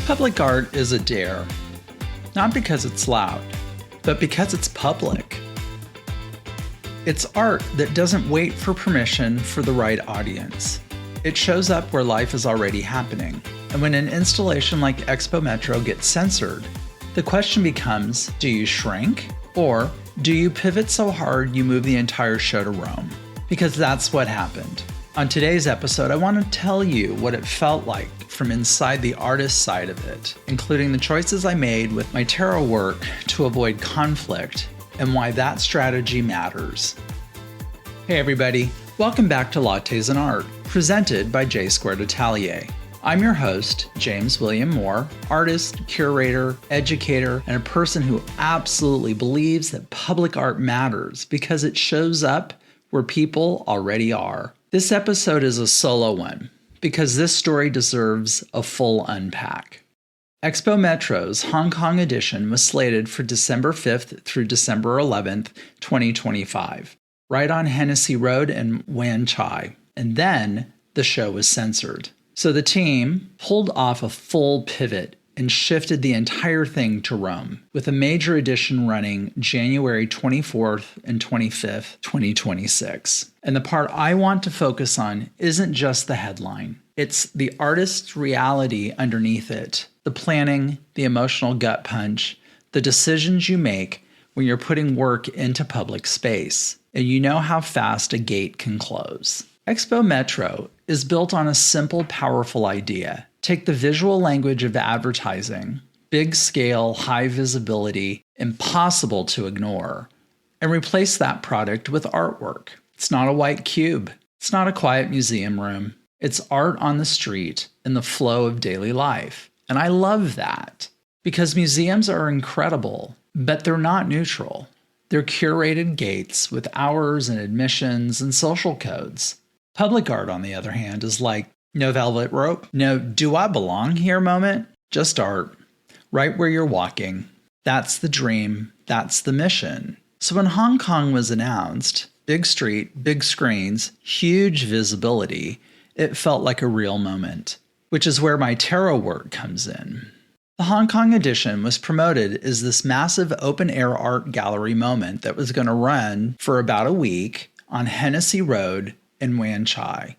Public art is a dare, not because it's loud, but because it's public. It's art that doesn't wait for permission for the right audience. It shows up where life is already happening. And when an installation like Expo Metro gets censored, the question becomes, do you shrink? Or do you pivot so hard you move the entire show to Rome? Because that's what happened. On today's episode, I want to tell you what it felt like from inside the artist side of it, including the choices I made with my tarot work to avoid conflict and why that strategy matters. Hey everybody, welcome back to Lattes Art, presented by J-Squared Atelier. I'm your host, James William Moore, artist, curator, educator, and a person who absolutely believes that public art matters because it shows up where people already are. This episode is a solo one because this story deserves a full unpack. Expo Metro's Hong Kong edition was slated for December 5th through December 11th, 2025, right on Hennessy Road in Wan Chai, and then the show was censored. So the team pulled off a full pivot and shifted the entire thing to Rome, with a major edition running January 24th and 25th, 2026. And the part I want to focus on isn't just the headline. It's the artist's reality underneath it, the planning, the emotional gut punch, the decisions you make when you're putting work into public space, and you know how fast a gate can close. Expo Metro is built on a simple, powerful idea. Take the visual language of advertising, big scale, high visibility, impossible to ignore, and replace that product with artwork. It's not a white cube. It's not a quiet museum room. It's art on the street in the flow of daily life. And I love that because museums are incredible, but they're not neutral. They're curated gates with hours and admissions and social codes. Public art, on the other hand, is like no velvet rope, no do I belong here moment, just art, right where you're walking. That's the dream, that's the mission. So when Hong Kong was announced, big street, big screens, huge visibility, it felt like a real moment, which is where my tarot work comes in. The Hong Kong edition was promoted as this massive open-air art gallery moment that was going to run for about a week on Hennessy Road in Wan Chai.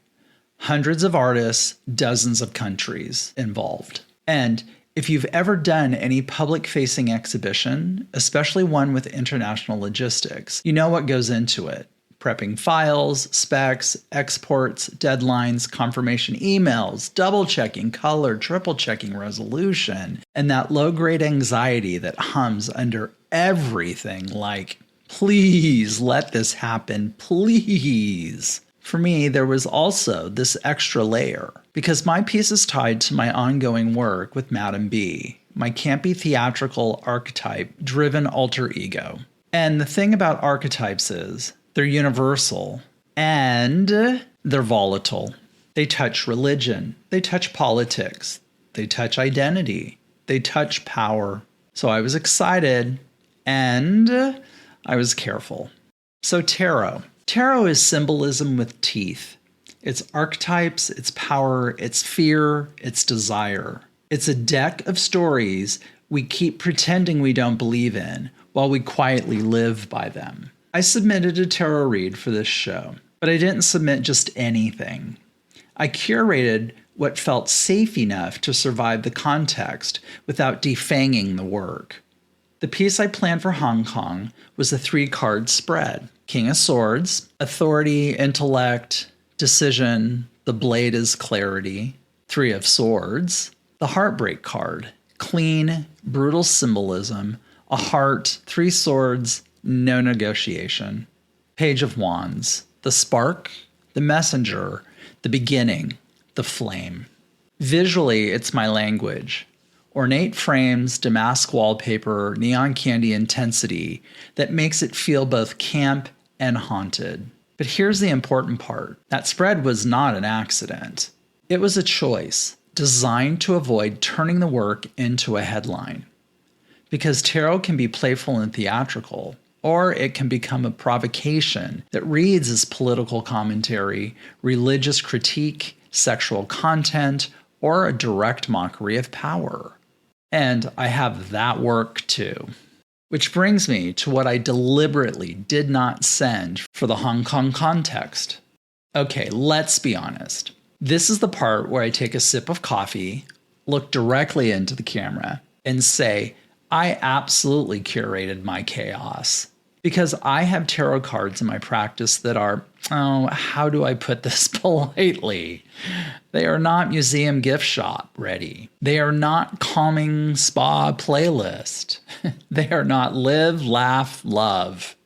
Hundreds of artists, dozens of countries involved. And if you've ever done any public-facing exhibition, especially one with international logistics, you know what goes into it. Prepping files, specs, exports, deadlines, confirmation emails, double-checking color, triple-checking resolution, and that low-grade anxiety that hums under everything like, please let this happen, please. For me, there was also this extra layer because my piece is tied to my ongoing work with Madame B, my campy theatrical archetype-driven alter ego. And the thing about archetypes is they're universal and they're volatile. They touch religion, they touch politics, they touch identity, they touch power. So I was excited and I was careful. So tarot. Tarot is symbolism with teeth. It's archetypes, it's power, it's fear, it's desire. It's a deck of stories we keep pretending we don't believe in while we quietly live by them. I submitted a tarot read for this show, but I didn't submit just anything. I curated what felt safe enough to survive the context without defanging the work. The piece I planned for Hong Kong was a 3-card spread. King of Swords, authority, intellect, decision, the blade is clarity. 3 of Swords, the heartbreak card, clean, brutal symbolism, a heart, 3 swords, no negotiation. Page of Wands, the spark, the messenger, the beginning, the flame. Visually, it's my language. Ornate frames, damask wallpaper, neon candy intensity that makes it feel both camp and haunted. But here's the important part. That spread was not an accident. It was a choice designed to avoid turning the work into a headline. Because tarot can be playful and theatrical, or it can become a provocation that reads as political commentary, religious critique, sexual content, or a direct mockery of power. And I have that work too. Which brings me to what I deliberately did not send for the Hong Kong context. Okay, let's be honest. This is the part where I take a sip of coffee, look directly into the camera, and say, I absolutely curated my chaos. Because I have tarot cards in my practice that are, how do I put this politely? They are not museum gift shop ready. They are not calming spa playlist. They are not live, laugh, love.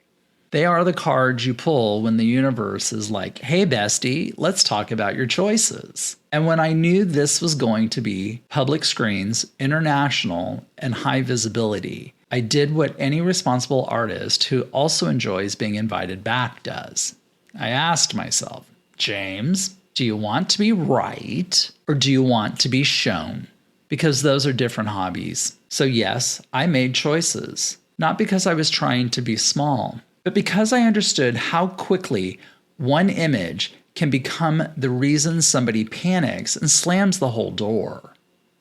They are the cards you pull when the universe is like, hey, bestie, let's talk about your choices. And when I knew this was going to be public screens, international, and high visibility, I did what any responsible artist who also enjoys being invited back does. I asked myself, James, do you want to be right or do you want to be shown? Because those are different hobbies. So yes, I made choices, not because I was trying to be small, but because I understood how quickly one image can become the reason somebody panics and slams the whole door.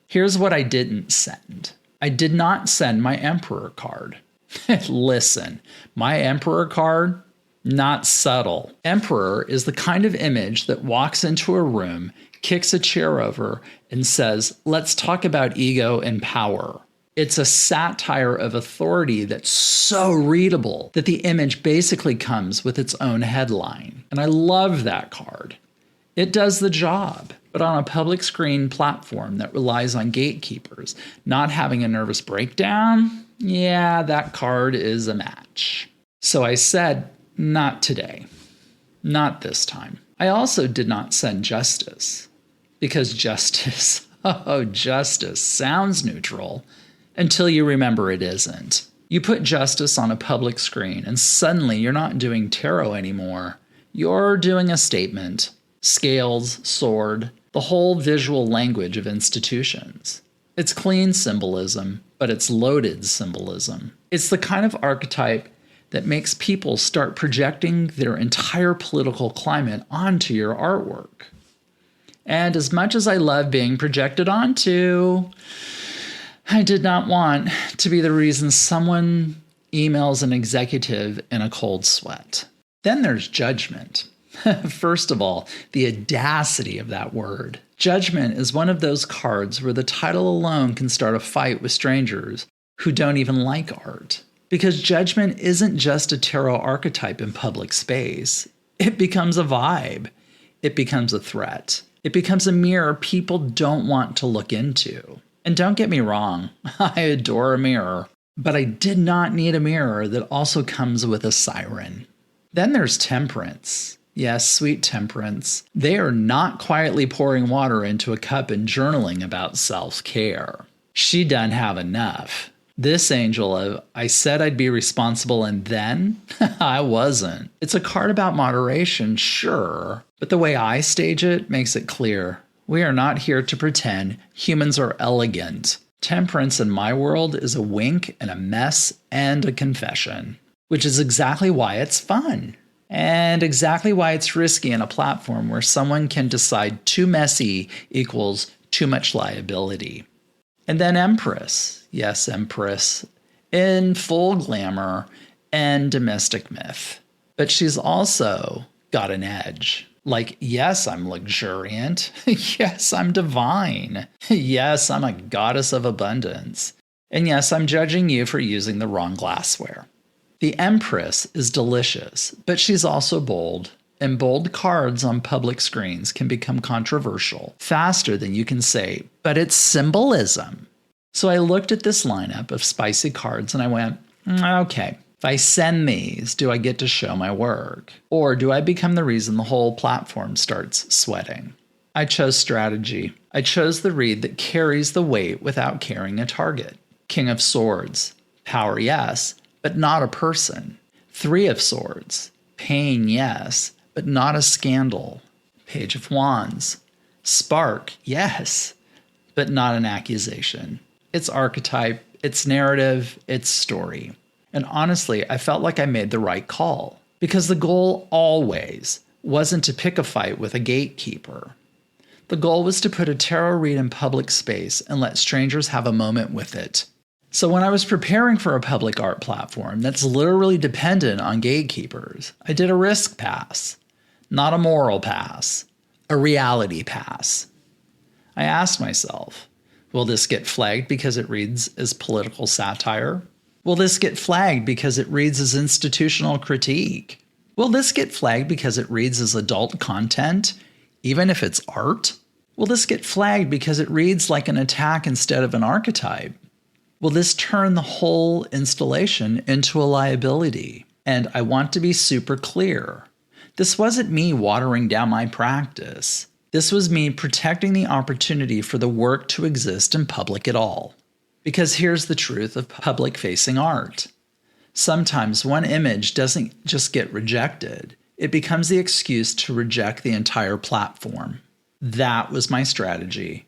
Here's what I didn't send. I did not send my Emperor card. Listen, my Emperor card, not subtle. Emperor is the kind of image that walks into a room, kicks a chair over, and says, let's talk about ego and power. It's a satire of authority that's so readable that the image basically comes with its own headline. And I love that card. It does the job, but on a public screen platform that relies on gatekeepers not having a nervous breakdown, yeah, that card is a match. So I said, not today. Not this time. I also did not send justice, because justice, justice sounds neutral until you remember it isn't. You put justice on a public screen and suddenly you're not doing tarot anymore. You're doing a statement. Scales, sword, the whole visual language of institutions. It's clean symbolism, but it's loaded symbolism. It's the kind of archetype that makes people start projecting their entire political climate onto your artwork. And as much as I love being projected onto, I did not want to be the reason someone emails an executive in a cold sweat. Then there's judgment. First of all, the audacity of that word. Judgment is one of those cards where the title alone can start a fight with strangers who don't even like art. Because judgment isn't just a tarot archetype in public space. It becomes a vibe. It becomes a threat. It becomes a mirror people don't want to look into. And don't get me wrong, I adore a mirror, but I did not need a mirror that also comes with a siren. Then there's temperance. Yes, sweet temperance. They are not quietly pouring water into a cup and journaling about self-care. She done have enough. This angel of, I said I'd be responsible and then I wasn't. It's a card about moderation, sure, but the way I stage it makes it clear. We are not here to pretend humans are elegant. Temperance in my world is a wink and a mess and a confession, which is exactly why it's fun. And exactly why it's risky in a platform where someone can decide too messy equals too much liability. And then Empress, yes, Empress, in full glamour and domestic myth. But she's also got an edge. Like, yes, I'm luxuriant. Yes, I'm divine. Yes, I'm a goddess of abundance. And yes, I'm judging you for using the wrong glassware. The Empress is delicious, but she's also bold. And bold cards on public screens can become controversial faster than you can say, but it's symbolism. So I looked at this lineup of spicy cards and I went, okay, if I send these, do I get to show my work? Or do I become the reason the whole platform starts sweating? I chose strategy. I chose the read that carries the weight without carrying a target. King of Swords. Power, yes, but not a person. Three of Swords. Pain, yes, but not a scandal. Page of Wands. Spark, yes, but not an accusation. It's archetype, it's narrative, it's story. And honestly, I felt like I made the right call because the goal always wasn't to pick a fight with a gatekeeper. The goal was to put a tarot read in public space and let strangers have a moment with it. So when I was preparing for a public art platform that's literally dependent on gatekeepers, I did a risk pass, not a moral pass, a reality pass. I asked myself, will this get flagged because it reads as political satire? Will this get flagged because it reads as institutional critique? Will this get flagged because it reads as adult content, even if it's art? Will this get flagged because it reads like an attack instead of an archetype? Will this turn the whole installation into a liability? And I want to be super clear. This wasn't me watering down my practice. This was me protecting the opportunity for the work to exist in public at all. Because here's the truth of public-facing art. Sometimes one image doesn't just get rejected. It becomes the excuse to reject the entire platform. That was my strategy.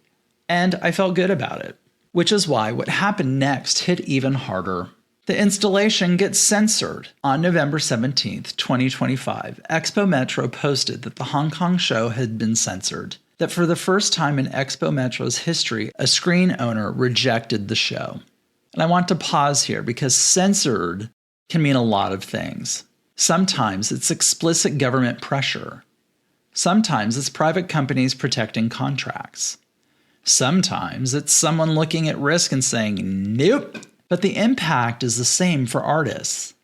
And I felt good about it. Which is why what happened next hit even harder. The installation gets censored. On November 17th, 2025, Expo Metro posted that the Hong Kong show had been censored. That for the first time in Expo Metro's history, a screen owner rejected the show. And I want to pause here because censored can mean a lot of things. Sometimes it's explicit government pressure. Sometimes it's private companies protecting contracts. Sometimes it's someone looking at risk and saying, nope. But the impact is the same for artists.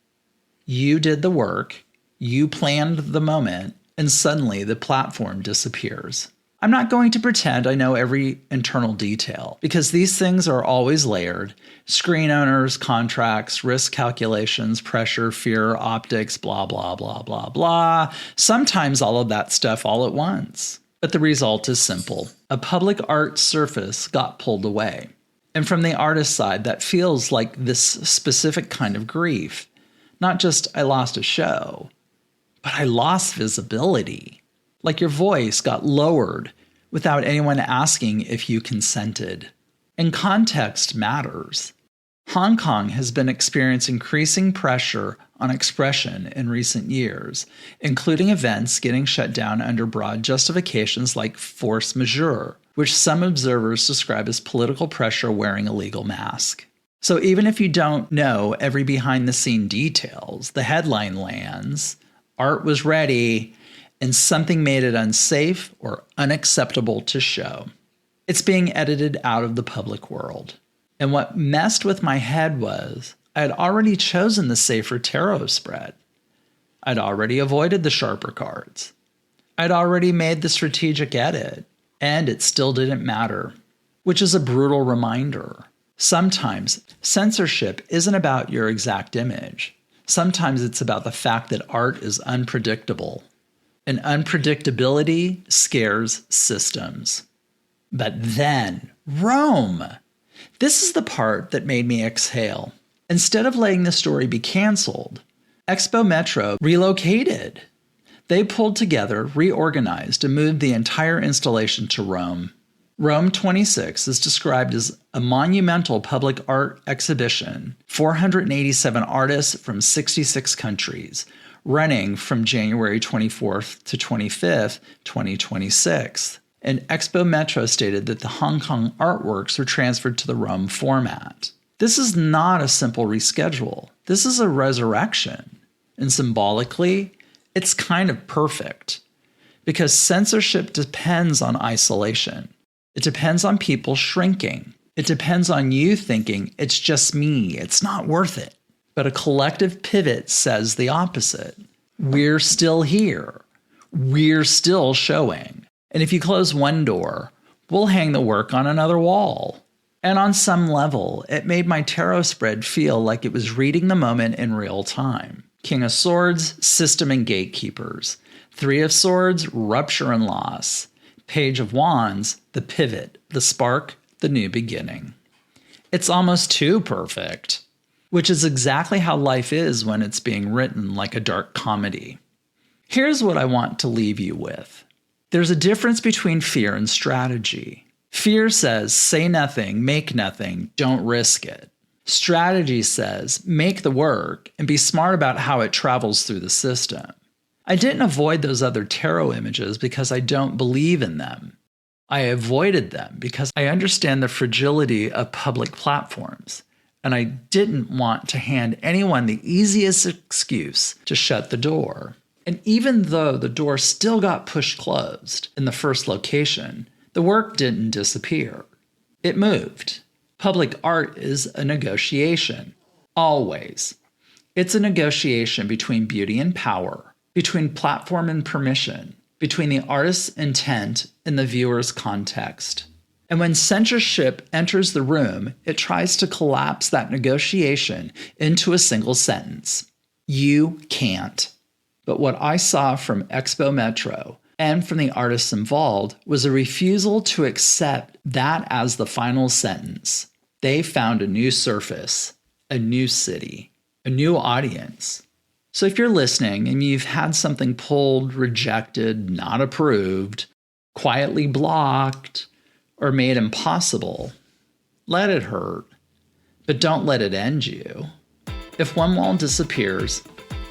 You did the work, you planned the moment, and suddenly the platform disappears. I'm not going to pretend I know every internal detail, because these things are always layered. Screen owners, contracts, risk calculations, pressure, fear, optics, blah, blah, blah, blah, blah. Sometimes all of that stuff all at once. But the result is simple. A public art surface got pulled away. And from the artist side, that feels like this specific kind of grief. Not just I lost a show, but I lost visibility. Like your voice got lowered without anyone asking if you consented. And context matters. Hong Kong has been experiencing increasing pressure on expression in recent years, including events getting shut down under broad justifications like force majeure, which some observers describe as political pressure wearing a legal mask. So even if you don't know every behind-the-scene details, the headline lands, art was ready, and something made it unsafe or unacceptable to show. It's being edited out of the public world. And what messed with my head was I had already chosen the safer tarot spread. I'd already avoided the sharper cards. I'd already made the strategic edit, and it still didn't matter, which is a brutal reminder. Sometimes censorship isn't about your exact image. Sometimes it's about the fact that art is unpredictable. And unpredictability scares systems. But then, Rome! This is the part that made me exhale. Instead of letting the story be canceled, Expo Metro relocated. They pulled together, reorganized, and moved the entire installation to Rome. Rome 26 is described as a monumental public art exhibition, 487 artists from 66 countries, running from January 24th to 25th, 2026. And Expo Metro stated that the Hong Kong artworks were transferred to the Rome format. This is not a simple reschedule. This is a resurrection. And symbolically, it's kind of perfect. Because censorship depends on isolation. It depends on people shrinking. It depends on you thinking, it's just me, it's not worth it. But a collective pivot says the opposite. We're still here. We're still showing. And if you close one door, we'll hang the work on another wall. And on some level, it made my tarot spread feel like it was reading the moment in real time. King of Swords, system and gatekeepers. Three of Swords, rupture and loss. Page of Wands, the pivot, the spark, the new beginning. It's almost too perfect, which is exactly how life is when it's being written like a dark comedy. Here's what I want to leave you with. There's a difference between fear and strategy. Fear says, say nothing, make nothing, don't risk it. Strategy says, make the work and be smart about how it travels through the system. I didn't avoid those other tarot images because I don't believe in them. I avoided them because I understand the fragility of public platforms, and I didn't want to hand anyone the easiest excuse to shut the door. And even though the door still got pushed closed in the first location, the work didn't disappear. It moved. Public art is a negotiation. Always. It's a negotiation between beauty and power, between platform and permission, between the artist's intent and the viewer's context. And when censorship enters the room, it tries to collapse that negotiation into a single sentence. You can't. But what I saw from Expo Metro and from the artists involved was a refusal to accept that as the final sentence. They found a new surface, a new city, a new audience. So if you're listening and you've had something pulled, rejected, not approved, quietly blocked, or made impossible, let it hurt, but don't let it end you. If one wall disappears,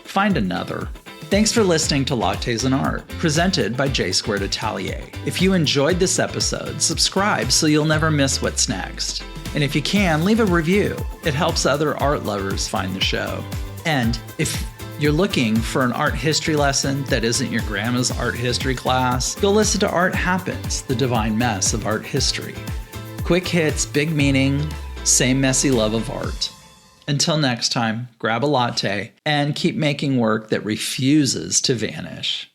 find another. Thanks for listening to Lattes Art, presented by J-Squared Atelier. If you enjoyed this episode, subscribe so you'll never miss what's next. And if you can, leave a review. It helps other art lovers find the show. And if you're looking for an art history lesson that isn't your grandma's art history class, go listen to Art Happens, the divine mess of art history. Quick hits, big meaning, same messy love of art. Until next time, grab a latte and keep making work that refuses to vanish.